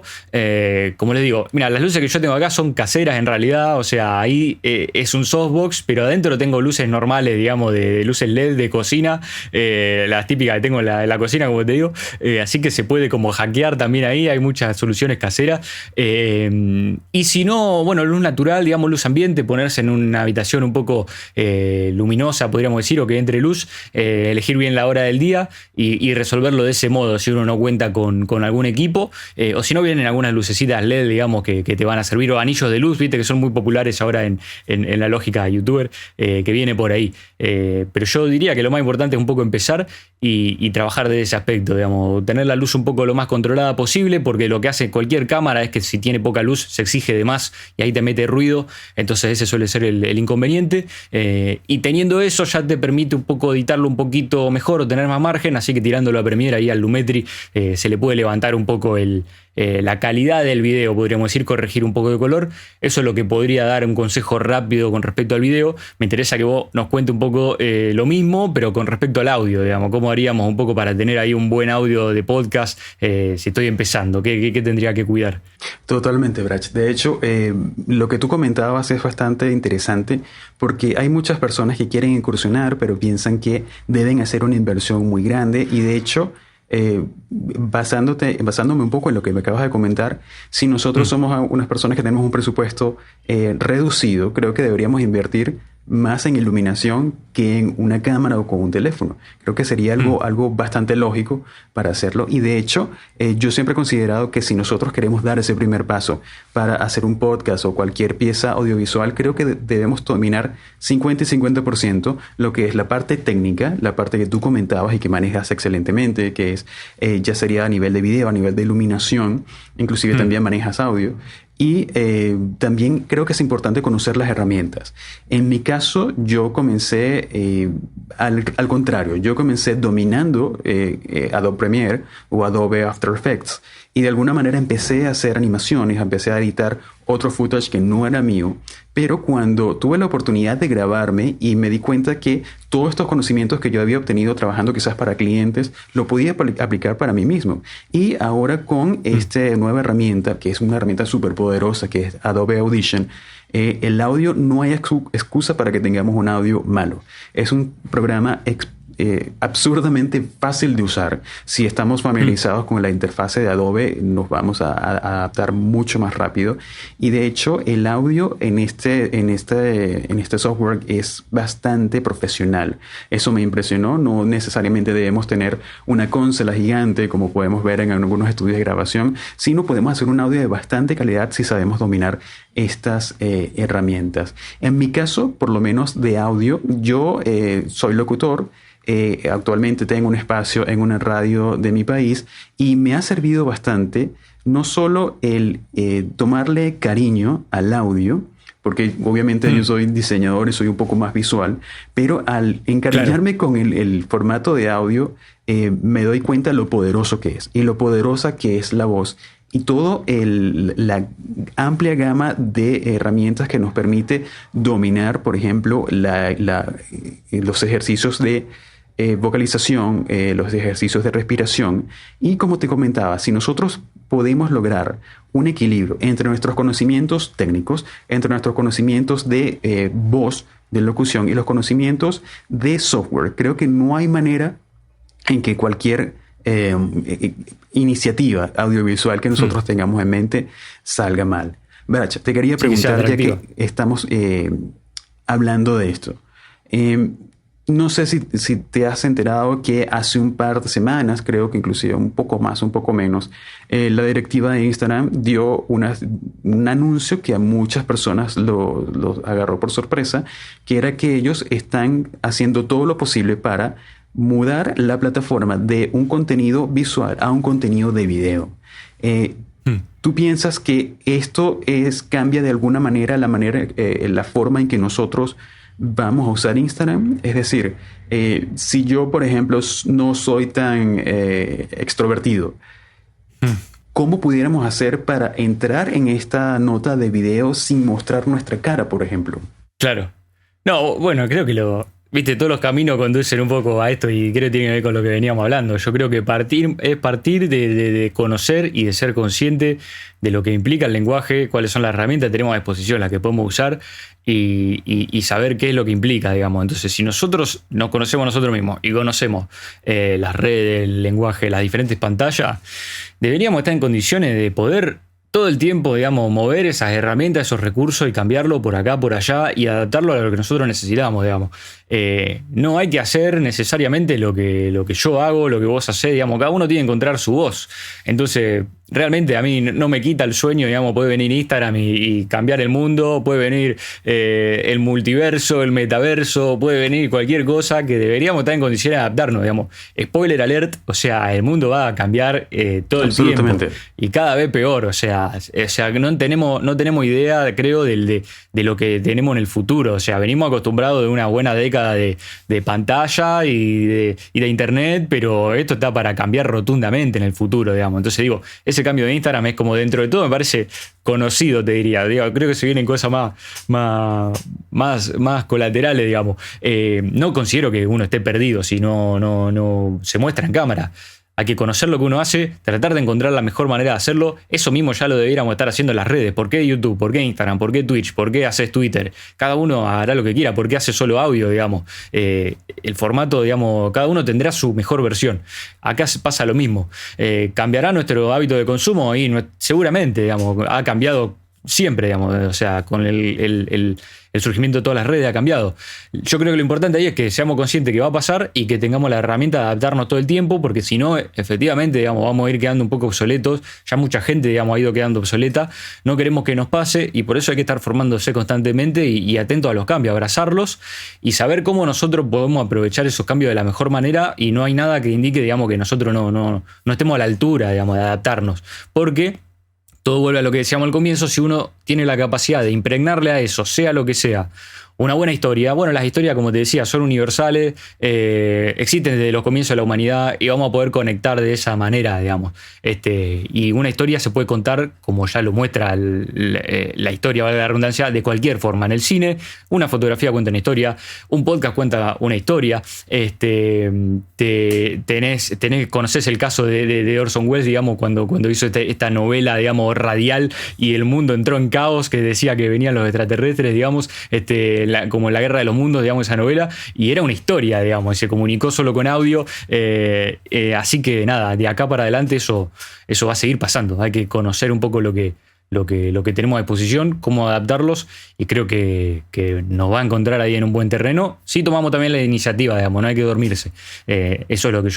Speaker 2: Como les digo, mira, las luces que yo tengo acá son caseras en realidad, o sea, ahí es un softbox, pero adentro tengo luces normales, digamos, de luces LED de cocina, las típicas que tengo en la cocina, como te digo. Así que se puede como hackear también ahí, hay muchas soluciones caseras. Y si no, bueno, luz natural, digamos, luz ambiente, ponerse en una habitación un poco luminosa, podríamos decir, o que entre luz, elegir bien la hora del día y resolverlo de ese modo, si uno no cuenta con algún equipo, o si no vienen algunas lucecitas LED, digamos, que te van a servir, o anillos de luz, viste, que son muy populares ahora en la lógica de youtuber, que viene por ahí. Pero yo diría que lo más importante es un poco empezar y trabajar de ese aspecto, digamos, tener la luz un poco lo más controlada posible, porque lo que hace cualquier cámara es que si tiene poca luz se exige de más y ahí te mete ruido, entonces ese suele ser el inconveniente, y teniendo eso ya te permite un poco editarlo un poquito mejor o tener más margen, así que tirándolo a Premiere ahí al Lumetri se le puede levantar un poco la calidad del video, podríamos decir, corregir un poco de color. Eso es lo que podría dar un consejo rápido con respecto al video. Me interesa que vos nos cuente un poco lo mismo, pero con respecto al audio, digamos, cómo haríamos un poco para tener ahí un buen audio de podcast si estoy empezando, ¿qué tendría que cuidar?
Speaker 1: Totalmente, Brach. De hecho, lo que tú comentabas es bastante interesante, porque hay muchas personas que quieren incursionar, pero piensan que deben hacer una inversión muy grande, y de hecho, basándome un poco en lo que me acabas de comentar, si nosotros somos unas personas que tenemos un presupuesto reducido, creo que deberíamos invertir más en iluminación que en una cámara o con un teléfono. Creo que sería algo bastante lógico para hacerlo. Y de hecho, yo siempre he considerado que si nosotros queremos dar ese primer paso para hacer un podcast o cualquier pieza audiovisual, creo que debemos dominar 50 y 50% lo que es la parte técnica, la parte que tú comentabas y que manejas excelentemente, que es ya sería a nivel de video, a nivel de iluminación, inclusive también manejas audio. Y también creo que es importante conocer las herramientas. En mi caso, yo comencé al contrario. Yo comencé dominando Adobe Premiere o Adobe After Effects. Y de alguna manera empecé a hacer animaciones, empecé a editar otro footage que no era mío, pero cuando tuve la oportunidad de grabarme y me di cuenta que todos estos conocimientos que yo había obtenido trabajando quizás para clientes, lo podía aplicar para mí mismo. Y ahora con esta nueva herramienta, que es una herramienta súper poderosa, que es Adobe Audition, el audio, no hay excusa para que tengamos un audio malo. Es un programa absurdamente fácil de usar. Si estamos familiarizados con la interfase de Adobe, nos vamos a adaptar mucho más rápido. Y de hecho, el audio en este software es bastante profesional. Eso me impresionó. No necesariamente debemos tener una consola gigante como podemos ver en algunos estudios de grabación, sino podemos hacer un audio de bastante calidad si sabemos dominar estas herramientas. En mi caso, por lo menos de audio, yo soy locutor. Actualmente tengo un espacio en una radio de mi país y me ha servido bastante no solo el tomarle cariño al audio, porque obviamente yo soy diseñador y soy un poco más visual, pero al encariñarme con el formato de audio, me doy cuenta lo poderoso que es y lo poderosa que es la voz. Y toda la amplia gama de herramientas que nos permite dominar, por ejemplo, los ejercicios de vocalización, los ejercicios de respiración. Y como te comentaba, si nosotros podemos lograr un equilibrio entre nuestros conocimientos técnicos, entre nuestros conocimientos de voz, de locución y los conocimientos de software, creo que no hay manera en que cualquier iniciativa audiovisual que nosotros tengamos en mente salga mal. Bracha, te quería preguntar, ya que estamos hablando de esto. No sé si te has enterado que hace un par de semanas, creo que inclusive un poco más, un poco menos, la directiva de Instagram dio un anuncio que a muchas personas lo agarró por sorpresa, que era que ellos están haciendo todo lo posible para mudar la plataforma de un contenido visual a un contenido de video. ¿Tú piensas que esto cambia de alguna manera la forma en que nosotros vamos a usar Instagram? Es decir, si yo, por ejemplo, no soy tan extrovertido, ¿cómo pudiéramos hacer para entrar en esta nota de video sin mostrar nuestra cara, por ejemplo?
Speaker 2: Claro. No, bueno, creo que viste, todos los caminos conducen un poco a esto y creo que tiene que ver con lo que veníamos hablando. Yo creo que partir de conocer y de ser consciente de lo que implica el lenguaje, cuáles son las herramientas que tenemos a disposición, las que podemos usar y saber qué es lo que implica, digamos. Entonces, si nosotros nos conocemos a nosotros mismos y conocemos las redes, el lenguaje, las diferentes pantallas, deberíamos estar en condiciones de poder todo el tiempo, digamos, mover esas herramientas, esos recursos y cambiarlo por acá, por allá y adaptarlo a lo que nosotros necesitamos, digamos. No hay que hacer necesariamente lo que yo hago, lo que vos hacés, digamos. Cada uno tiene que encontrar su voz. Entonces, realmente a mí no me quita el sueño, digamos. Puede venir Instagram y cambiar el mundo, puede venir el multiverso, el metaverso, puede venir cualquier cosa que deberíamos estar en condiciones de adaptarnos, digamos. Spoiler alert, o sea, el mundo va a cambiar todo el tiempo y cada vez peor, o sea, no tenemos idea, creo, de lo que tenemos en el futuro. O sea, venimos acostumbrados de una buena década de pantalla y de internet, pero esto está para cambiar rotundamente en el futuro, digamos. Entonces digo, ese cambio de Instagram es como, dentro de todo, me parece conocido, te diría. Digo, creo que se vienen cosas más colaterales, digamos. No considero que uno esté perdido si no se muestra en cámara. Hay que conocer lo que uno hace, tratar de encontrar la mejor manera de hacerlo. Eso mismo ya lo deberíamos estar haciendo en las redes. ¿Por qué YouTube? ¿Por qué Instagram? ¿Por qué Twitch? ¿Por qué haces Twitter? Cada uno hará lo que quiera. ¿Por qué hace solo audio, digamos? El formato, digamos, cada uno tendrá su mejor versión. Acá pasa lo mismo. ¿Cambiará nuestro hábito de consumo? Y seguramente, digamos, ha cambiado siempre, digamos. O sea, con el surgimiento de todas las redes ha cambiado. Yo creo que lo importante ahí es que seamos conscientes que va a pasar y que tengamos la herramienta de adaptarnos todo el tiempo, porque si no, efectivamente, digamos, vamos a ir quedando un poco obsoletos. Ya mucha gente, digamos, ha ido quedando obsoleta. No queremos que nos pase y por eso hay que estar formándose constantemente y atentos a los cambios, abrazarlos y saber cómo nosotros podemos aprovechar esos cambios de la mejor manera, y no hay nada que indique, digamos, que nosotros no estemos a la altura, digamos, de adaptarnos. Porque todo vuelve a lo que decíamos al comienzo: si uno tiene la capacidad de impregnarle a eso, sea lo que sea, una buena historia. Bueno, las historias, como te decía, son universales, existen desde los comienzos de la humanidad y vamos a poder conectar de esa manera, digamos. Y una historia se puede contar, como ya lo muestra la historia, valga la redundancia, de cualquier forma. En el cine, una fotografía cuenta una historia, un podcast cuenta una historia. Conoces el caso de Orson Welles, digamos, cuando hizo esta novela, digamos, radial, y el mundo entró en caos, que decía que venían los extraterrestres, digamos, como La Guerra de los Mundos, digamos, esa novela, y era una historia, digamos, se comunicó solo con audio, así que nada, de acá para adelante eso va a seguir pasando. Hay que conocer un poco lo que tenemos a disposición, cómo adaptarlos, y creo que nos va a encontrar ahí en un buen terreno. Sí, tomamos también la iniciativa, digamos, no hay que dormirse. Eso es lo que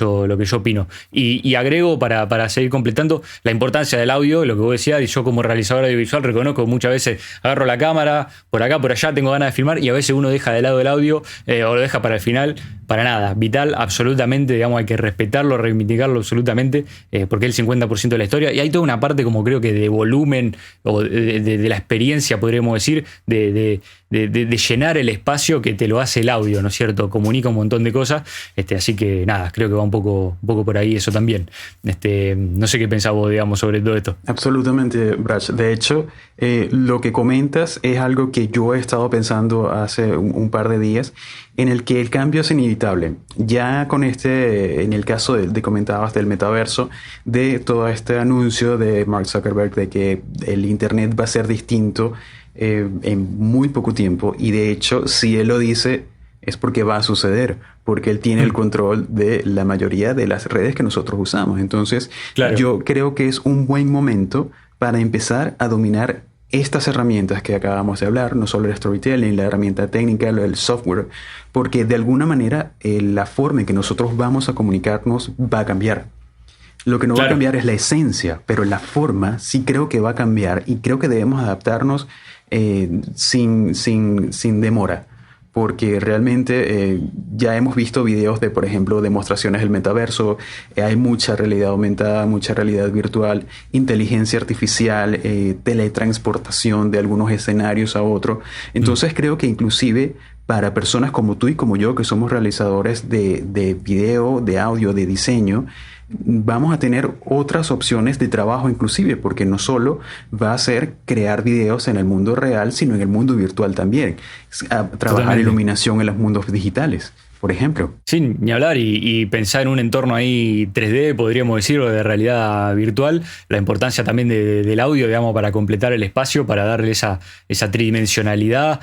Speaker 2: yo opino. Y agrego, para seguir completando, la importancia del audio, lo que vos decías, y yo como realizador audiovisual reconozco que muchas veces agarro la cámara, por acá, por allá, tengo ganas de filmar, y a veces uno deja de lado el audio, o lo deja para el final. Para nada, vital, absolutamente, digamos, hay que respetarlo, reivindicarlo absolutamente, porque es el 50% de la historia, y hay toda una parte, como creo que de volumen, o de la experiencia, podríamos decir, de llenar el espacio que te lo hace el audio, ¿no es cierto? Comunica un montón de cosas, así que nada, creo que va un poco por ahí eso también. No sé qué pensás vos, digamos, sobre todo esto.
Speaker 1: Absolutamente, Brach. De hecho, lo que comentas es algo que yo he estado pensando hace un par de días, en el que el cambio es inevitable. Ya con en el caso comentabas del metaverso, de todo este anuncio de Mark Zuckerberg de que el Internet va a ser distinto en muy poco tiempo, y de hecho, si él lo dice, es porque va a suceder, porque él tiene el control de la mayoría de las redes que nosotros usamos. Entonces, claro, yo creo que es un buen momento para empezar a dominar estas herramientas que acabamos de hablar, no solo el storytelling, la herramienta técnica, el software, porque de alguna manera la forma en que nosotros vamos a comunicarnos va a cambiar. Lo que no va a cambiar es la esencia, pero la forma sí creo que va a cambiar, y creo que debemos adaptarnos sin demora. Porque realmente ya hemos visto videos de, por ejemplo, demostraciones del metaverso. Hay mucha realidad aumentada, mucha realidad virtual, inteligencia artificial, teletransportación de algunos escenarios a otros. Entonces creo que inclusive para personas como tú y como yo, que somos realizadores de video, de audio, de diseño, vamos a tener otras opciones de trabajo inclusive, porque no solo va a ser crear videos en el mundo real, sino en el mundo virtual también. Trabajar iluminación en los mundos digitales, por ejemplo.
Speaker 2: Sí, ni hablar, y pensar en un entorno ahí 3D, podríamos decirlo, de realidad virtual. La importancia también del audio, digamos, para completar el espacio, para darle esa tridimensionalidad,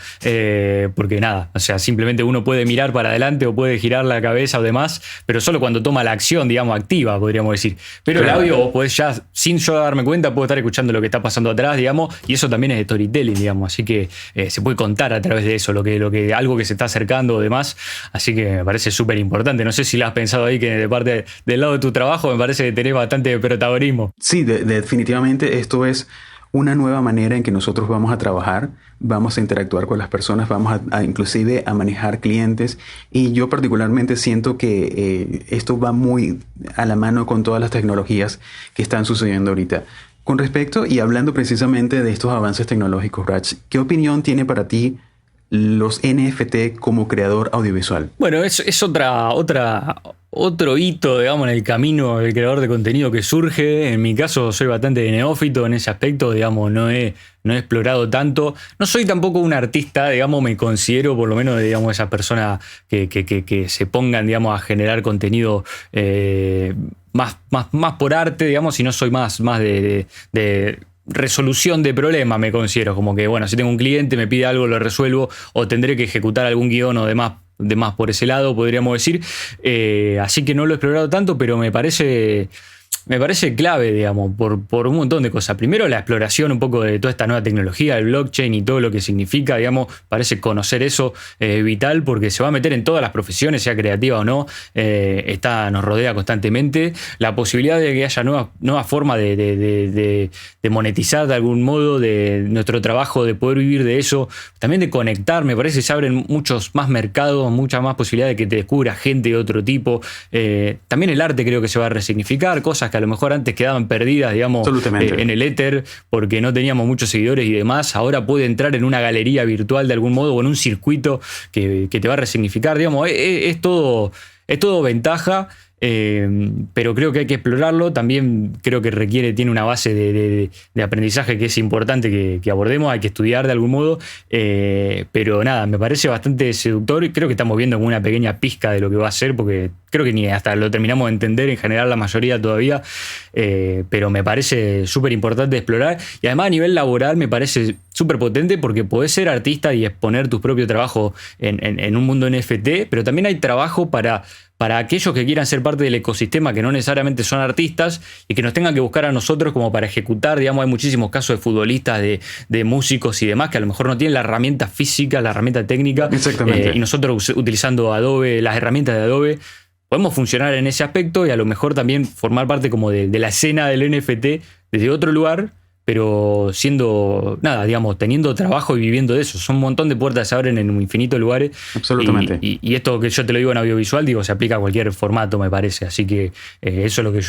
Speaker 2: porque nada, o sea, simplemente uno puede mirar para adelante o puede girar la cabeza o demás, pero solo cuando toma la acción, digamos, activa, podríamos decir. Pero claro, el audio, vos podés ya, sin yo darme cuenta, puedo estar escuchando lo que está pasando atrás, digamos, y eso también es storytelling, digamos, así que se puede contar a través de eso, algo que se está acercando o demás, así que me parece súper importante. No sé si lo has pensado ahí, que de parte del lado de tu trabajo me parece que tenés bastante protagonismo.
Speaker 1: Sí, definitivamente esto es una nueva manera en que nosotros vamos a trabajar, vamos a interactuar con las personas, vamos a inclusive a manejar clientes, y yo particularmente siento que esto va muy a la mano con todas las tecnologías que están sucediendo ahorita. Con respecto y hablando precisamente de estos avances tecnológicos, Rach, ¿qué opinión tiene para ti los NFT como creador audiovisual?
Speaker 2: Bueno, es otro hito, digamos, en el camino del creador de contenido que surge. En mi caso soy bastante neófito en ese aspecto, digamos, no he explorado tanto. No soy tampoco un artista, digamos, me considero por lo menos, digamos, esa persona que se pongan, digamos, a generar contenido más por arte, digamos, y no soy más de resolución de problemas, me considero. Como que, bueno, si tengo un cliente, me pide algo, lo resuelvo, o tendré que ejecutar algún guión o demás por ese lado, podríamos decir. Así que no lo he explorado tanto, pero me parece clave, digamos, por un montón de cosas. Primero, la exploración un poco de toda esta nueva tecnología, el blockchain y todo lo que significa, digamos, parece conocer eso vital, porque se va a meter en todas las profesiones, sea creativa o no, nos rodea constantemente. La posibilidad de que haya nuevas formas de monetizar de algún modo de nuestro trabajo, de poder vivir de eso, también de conectar, me parece que se abren muchos más mercados, muchas más posibilidades de que te descubra gente de otro tipo. También el arte creo que se va a resignificar, cosas que a lo mejor antes quedaban perdidas, digamos, en el éter, porque no teníamos muchos seguidores y demás, ahora puede entrar en una galería virtual de algún modo o en un circuito que te va a resignificar, digamos, es todo ventaja. Pero creo que hay que explorarlo. También creo que tiene una base de aprendizaje que es importante que abordemos, hay que estudiar de algún modo, pero nada, me parece bastante seductor y creo que estamos viendo como una pequeña pizca de lo que va a ser, porque creo que ni hasta lo terminamos de entender en general la mayoría todavía, pero me parece súper importante explorar, y además a nivel laboral me parece súper potente porque podés ser artista y exponer tu propio trabajo en un mundo NFT, pero también hay trabajo para aquellos que quieran ser parte del ecosistema, que no necesariamente son artistas y que nos tengan que buscar a nosotros como para ejecutar. Digamos, hay muchísimos casos de futbolistas, de músicos y demás que a lo mejor no tienen la herramienta física, la herramienta técnica.
Speaker 1: Exactamente.
Speaker 2: Y nosotros, utilizando Adobe, las herramientas de Adobe, podemos funcionar en ese aspecto y a lo mejor también formar parte como de la escena del NFT desde otro lugar, pero teniendo trabajo y viviendo de eso. Son un montón de puertas que se abren en un infinito de lugares.
Speaker 1: Absolutamente.
Speaker 2: Y esto que yo te lo digo en audiovisual, se aplica a cualquier formato, me parece. Así que eso es lo que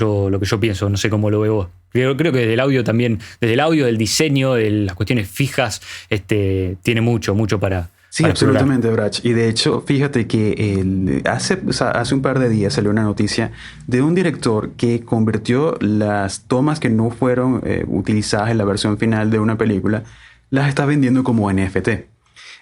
Speaker 2: yo pienso. No sé cómo lo ves vos. Creo que desde el audio también, desde el audio, del diseño, de las cuestiones fijas, tiene mucho para...
Speaker 1: Sí, absolutamente, Brach. Y de hecho, fíjate que hace un par de días salió una noticia de un director que convirtió las tomas que no fueron utilizadas en la versión final de una película, las está vendiendo como NFT.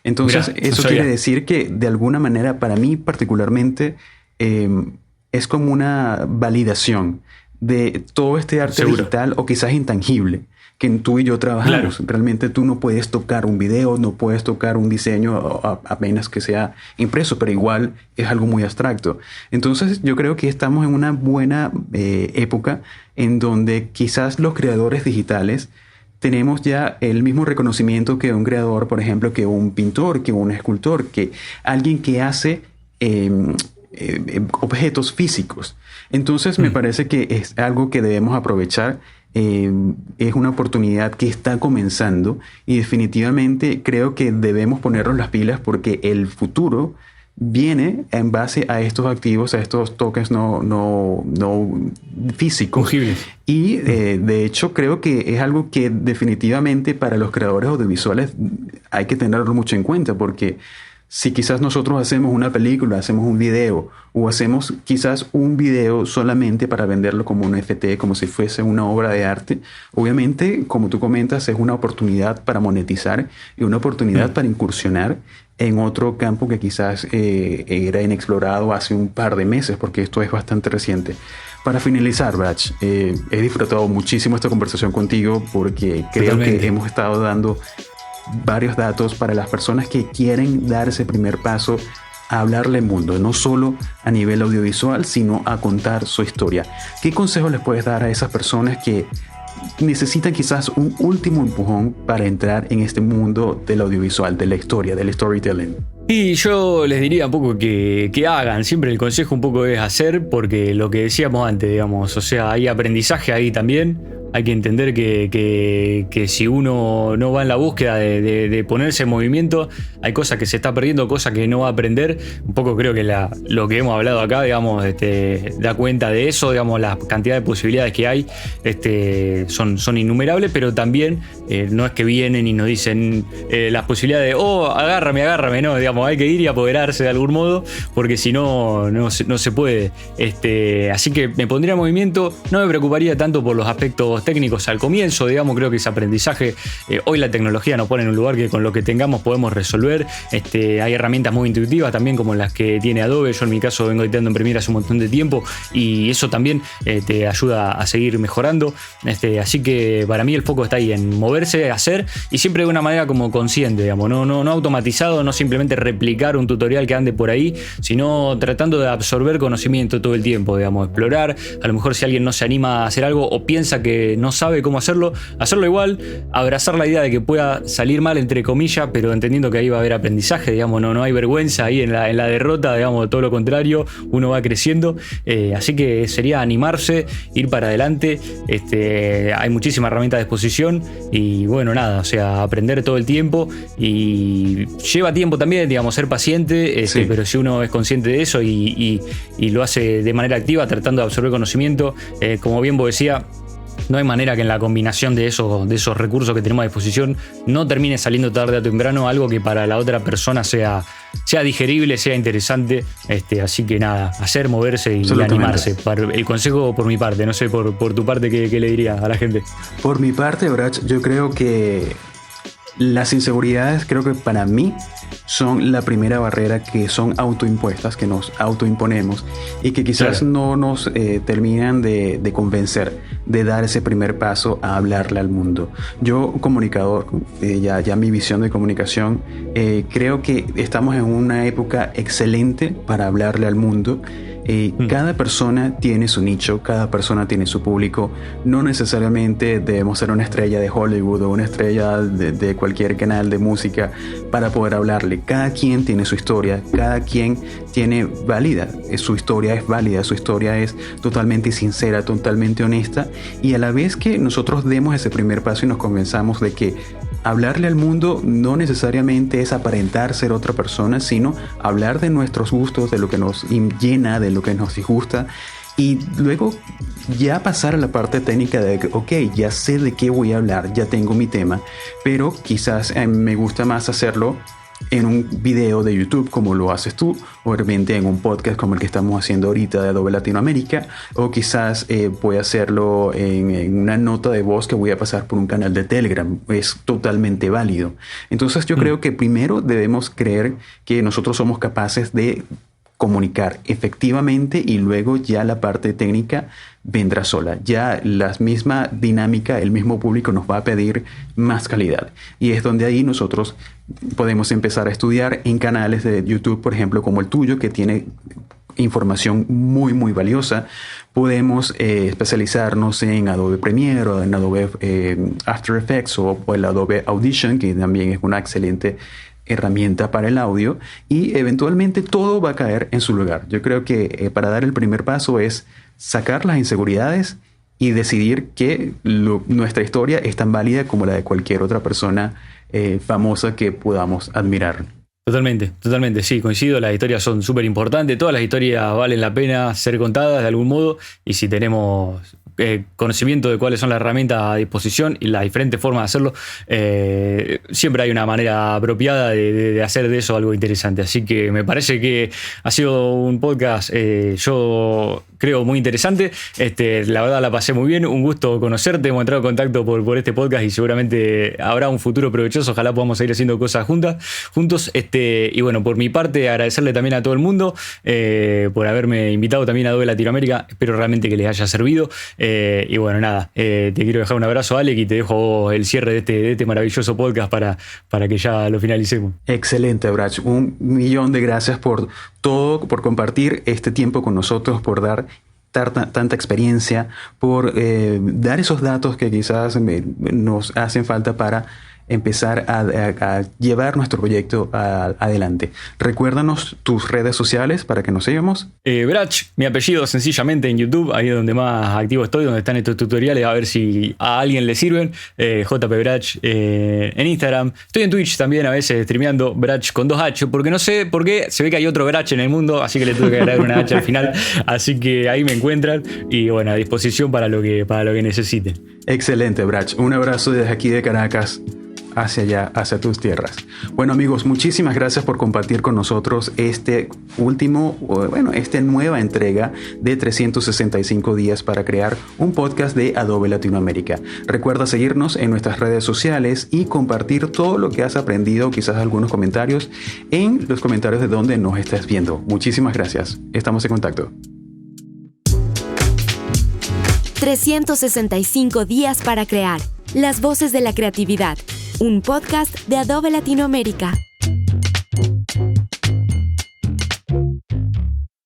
Speaker 1: Entonces, eso quiere decir que de alguna manera, para mí particularmente, es como una validación de todo este arte digital o quizás intangible que tú y yo trabajamos. Claro. Realmente tú no puedes tocar un video, no puedes tocar un diseño apenas que sea impreso, pero igual es algo muy abstracto. Entonces yo creo que estamos en una buena época en donde quizás los creadores digitales tenemos ya el mismo reconocimiento que un creador, por ejemplo, que un pintor, que un escultor, que alguien que hace objetos físicos. Entonces me parece que es algo que debemos aprovechar. Es una oportunidad que está comenzando y definitivamente creo que debemos ponernos las pilas porque el futuro viene en base a estos activos, a estos tokens no físicos.
Speaker 2: Fungibles.
Speaker 1: Y de hecho creo que es algo que definitivamente para los creadores audiovisuales hay que tenerlo mucho en cuenta, porque si quizás nosotros hacemos una película, hacemos un video o hacemos quizás un video solamente para venderlo como un NFT, como si fuese una obra de arte, obviamente, como tú comentas, es una oportunidad para monetizar y una oportunidad para incursionar en otro campo que quizás era inexplorado hace un par de meses, porque esto es bastante reciente. Para finalizar, Brach, he disfrutado muchísimo esta conversación contigo porque creo que hemos estado dando varios datos para las personas que quieren dar ese primer paso a hablarle al mundo, no solo a nivel audiovisual, sino a contar su historia. ¿Qué consejos les puedes dar a esas personas que necesitan quizás un último empujón para entrar en este mundo del audiovisual, de la historia, del storytelling?
Speaker 2: Y yo les diría un poco que hagan, siempre el consejo un poco es hacer, porque lo que decíamos antes, digamos, o sea, hay aprendizaje ahí también. Hay que entender que si uno no va en la búsqueda de ponerse en movimiento, hay cosas que se está perdiendo, cosas que no va a aprender. Un poco creo que lo que hemos hablado acá, digamos, da cuenta de eso, digamos, la cantidad de posibilidades que hay son innumerables, pero también no es que vienen y nos dicen las posibilidades de, agárrame, no, digamos, hay que ir y apoderarse de algún modo, porque si no, no se puede. Así que me pondría en movimiento, no me preocuparía tanto por los aspectos técnicos al comienzo, digamos, creo que ese aprendizaje, hoy la tecnología nos pone en un lugar que con lo que tengamos podemos resolver. Hay herramientas muy intuitivas también, como las que tiene Adobe. Yo en mi caso vengo editando en Premiere hace un montón de tiempo y eso también te ayuda a seguir mejorando. Así que para mí el foco está ahí en moverse, hacer, y siempre de una manera como consciente, digamos, no automatizado, no simplemente replicar un tutorial que ande por ahí, sino tratando de absorber conocimiento todo el tiempo, digamos, explorar. A lo mejor si alguien no se anima a hacer algo o piensa que no sabe cómo hacerlo igual, abrazar la idea de que pueda salir mal, entre comillas, pero entendiendo que ahí va a haber aprendizaje, digamos, no hay vergüenza ahí en la derrota, digamos, todo lo contrario, uno va creciendo. Así que sería animarse, ir para adelante. Hay muchísimas herramientas a disposición y bueno, nada, o sea, aprender todo el tiempo, y lleva tiempo también, digamos, ser paciente,
Speaker 1: Sí.
Speaker 2: pero si uno es consciente de eso y lo hace de manera activa, tratando de absorber conocimiento, como bien vos decías, no hay manera que en la combinación de esos recursos que tenemos a disposición no termine saliendo tarde o temprano algo que para la otra persona sea digerible, sea interesante. Así que nada, hacer, moverse y animarse. El consejo por mi parte, no sé, por tu parte, ¿qué le diría a la gente?
Speaker 1: Por mi parte, Brach, yo creo que las inseguridades, creo que para mí son la primera barrera que son autoimpuestas, que nos autoimponemos y que quizás no nos terminan de convencer de dar ese primer paso a hablarle al mundo. Yo, comunicador, ya mi visión de comunicación, creo que estamos en una época excelente para hablarle al mundo. Cada persona tiene su nicho, cada persona tiene su público. No necesariamente debemos ser una estrella de Hollywood o una estrella de cualquier canal de música para poder hablarle. Cada quien tiene su historia, cada quien tiene válida. Su historia es válida, su historia es totalmente sincera, totalmente honesta. Y a la vez que nosotros demos ese primer paso y nos convenzamos de que hablarle al mundo no necesariamente es aparentar ser otra persona, sino hablar de nuestros gustos, de lo que nos llena, de lo que nos disgusta, y luego ya pasar a la parte técnica de que, ok, ya sé de qué voy a hablar, ya tengo mi tema, pero quizás me gusta más hacerlo en un video de YouTube como lo haces tú, o de repente en un podcast como el que estamos haciendo ahorita de Adobe Latinoamérica, o quizás voy a hacerlo en una nota de voz que voy a pasar por un canal de Telegram. Es totalmente válido. Entonces yo creo que primero debemos creer que nosotros somos capaces de comunicar efectivamente y luego ya la parte técnica vendrá sola. Ya la misma dinámica, el mismo público nos va a pedir más calidad. Y es donde ahí nosotros podemos empezar a estudiar en canales de YouTube, por ejemplo, como el tuyo, que tiene información muy, muy valiosa. Podemos especializarnos en Adobe Premiere o en Adobe After Effects o el Adobe Audition, que también es una excelente herramienta para el audio, y eventualmente todo va a caer en su lugar. Yo creo que para dar el primer paso es sacar las inseguridades y decidir que nuestra historia es tan válida como la de cualquier otra persona famosa que podamos admirar.
Speaker 2: Totalmente, sí, coincido, las historias son súper importantes, todas las historias valen la pena ser contadas de algún modo, y si tenemos conocimiento de cuáles son las herramientas a disposición y las diferentes formas de hacerlo, siempre hay una manera apropiada de hacer de eso algo interesante. Así que me parece que ha sido un podcast, yo creo, muy interesante. La verdad la pasé muy bien, un gusto conocerte, hemos entrado en contacto por este podcast y seguramente habrá un futuro provechoso, ojalá podamos seguir haciendo cosas juntos. Y bueno, por mi parte agradecerle también a todo el mundo por haberme invitado también a Adobe Latinoamérica, espero realmente que les haya servido. Y bueno, nada, te quiero dejar un abrazo, Alec, y te dejo el cierre de este maravilloso podcast para que ya lo finalicemos.
Speaker 1: Excelente, Brach. 1.000.000 de gracias por todo, por compartir este tiempo con nosotros, por dar tanta experiencia, por dar esos datos que quizás nos hacen falta para empezar a llevar nuestro proyecto adelante. Recuérdanos tus redes sociales para que nos sigamos.
Speaker 2: Brach, mi apellido sencillamente en YouTube, ahí es donde más activo estoy, donde están estos tutoriales, a ver si a alguien le sirven. JP Brach en Instagram. Estoy en Twitch también a veces streameando, Brach con 2H, porque no sé por qué, se ve que hay otro Brach en el mundo, así que le tuve que agregar una H al final. Así que ahí me encuentran y bueno, a disposición para lo que necesiten.
Speaker 1: Excelente, Brach. Un abrazo desde aquí de Caracas hacia allá, hacia tus tierras. Bueno, amigos, muchísimas gracias por compartir con nosotros esta nueva entrega de 365 días para crear un podcast de Adobe Latinoamérica. Recuerda seguirnos en nuestras redes sociales y compartir todo lo que has aprendido, quizás algunos comentarios en los comentarios de donde nos estés viendo. Muchísimas gracias. Estamos en contacto.
Speaker 3: 365 días para crear. Las voces de la creatividad. Un podcast de Adobe Latinoamérica.